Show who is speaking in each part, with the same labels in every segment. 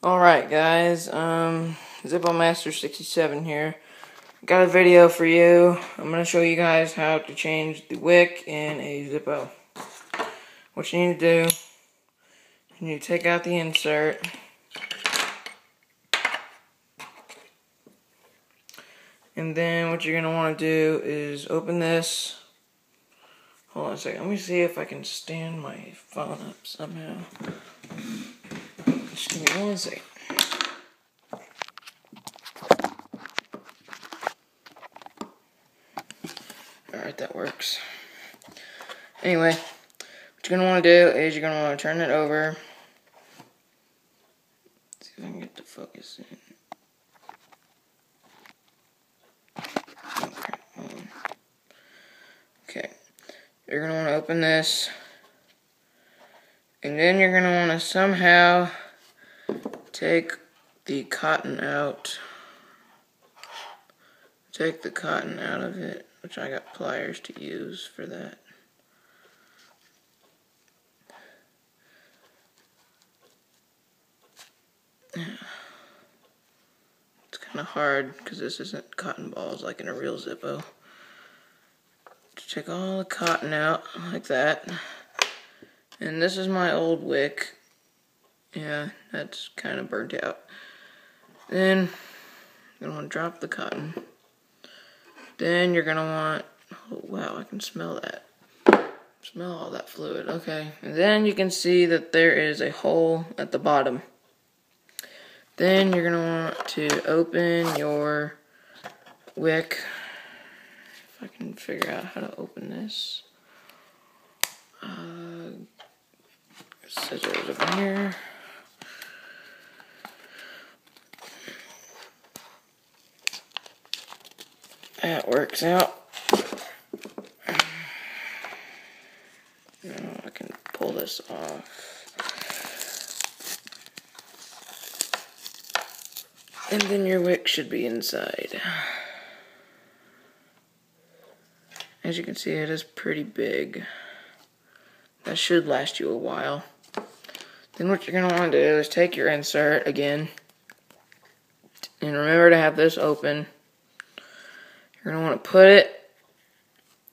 Speaker 1: Alright guys, Zippo Master 67 here. Got a video for you. I'm going to show you guys how to change the wick in a Zippo. What you need to do, you need to take out the insert. And then what you're going to want to do is open this. Hold on a second, let me see if I can stand my phone up somehow. Just give me 1 second. Alright, that works. Anyway, what you're going to want to do is you're going to want to turn it over. Let's see if I can get the focus in. Okay, you're going to want to open this. And then you're going to want to somehow take the cotton out. Take the cotton out of it, which I got pliers to use for that. It's kind of hard because this isn't cotton balls like in a real Zippo. Just take all the cotton out like that. And this is my old wick. Yeah, that's kind of burnt out. Then you're going to want to drop the cotton. Then you're going to want, oh wow, I can smell that. Smell all that fluid, okay. And then you can see that there is a hole at the bottom. Then you're going to want to open your wick. If I can figure out how to open this. Scissors over here. That works out. Now I can pull this off. And then your wick should be inside. As you can see, it is pretty big. That should last you a while. Then what you're going to want to do is take your insert again. And remember to have this open. You're going to want to put it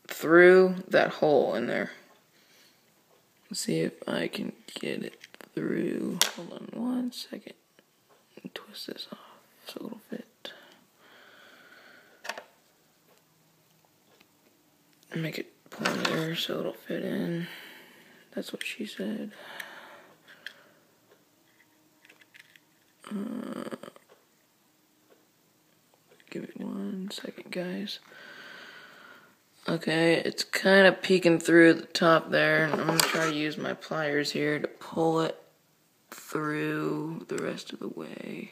Speaker 1: through that hole in there. Let's see if I can get it through. Hold on 1 second. Twist this off so it'll fit. Make it pointier so it'll fit in. That's what she said. Give it 1 second, guys. Okay, it's kind of peeking through the top there, and I'm going to try to use my pliers here to pull it through the rest of the way,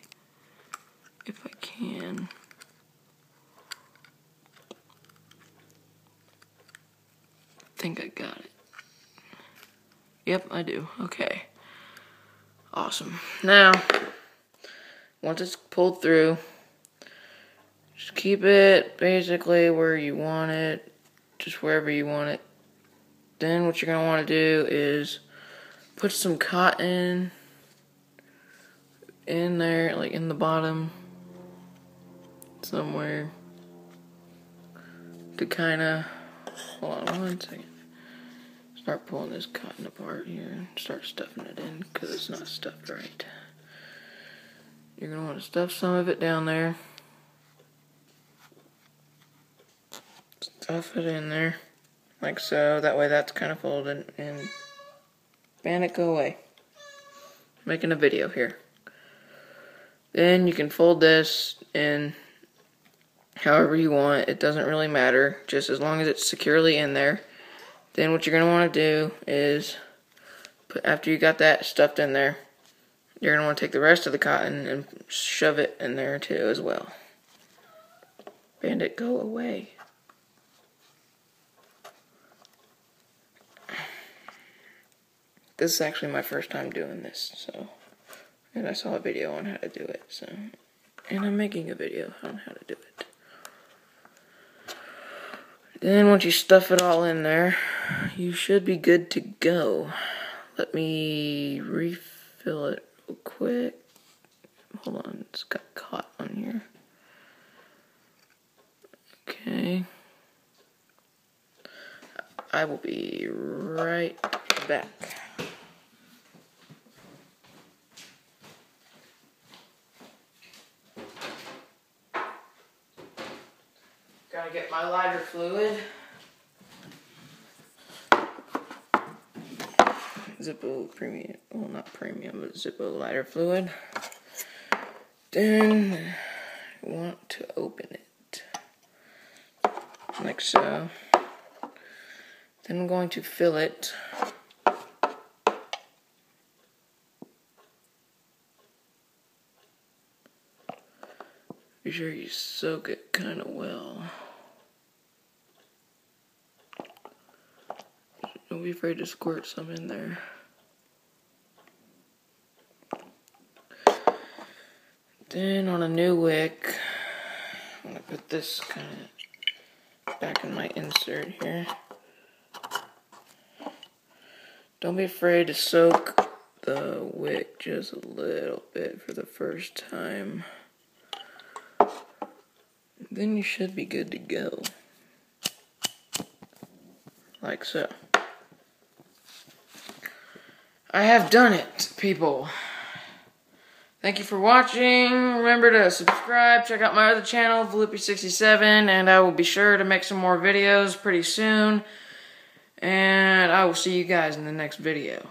Speaker 1: if I can. I think I got it. Yep, I do. Okay. Awesome. Now, once it's pulled through, just keep it basically where you want it, just wherever you want it. Then what you're going to want to do is put some cotton in there, like in the bottom somewhere, to kind of, hold on 1 second. Start pulling this cotton apart here and start stuffing it in because it's not stuffed right. You're going to want to stuff some of it down there. Stuff it in there like so. That way that's kind of folded, and bandit, go away. Making a video here. Then you can fold this in however you want. It doesn't really matter, just as long as it's securely in there. Then what you're going to want to do is, after you got that stuffed in there, you're going to want to take the rest of the cotton and shove it in there too as well. Bandit, go away. This is actually my first time doing this, and I saw a video on how to do it, and I'm making a video on how to do it. Then once you stuff it all in there, you should be good to go. Let me refill it real quick. hold on, it's got caught on here. Okay. I will be right back. Gotta get my lighter fluid. Zippo premium, well not premium, but Zippo lighter fluid. Then I want to open it like so. Then I'm going to fill it. Be sure you soak it kind of well. Don't be afraid to squirt some in there. Then on a new wick, I'm going to put this kind of back in my insert here. Don't be afraid to soak the wick just a little bit for the first time. Then you should be good to go. Like so. I have done it, people. Thank you for watching. Remember to subscribe, check out my other channel, Valupi67, and I will be sure to make some more videos pretty soon. And I will see you guys in the next video.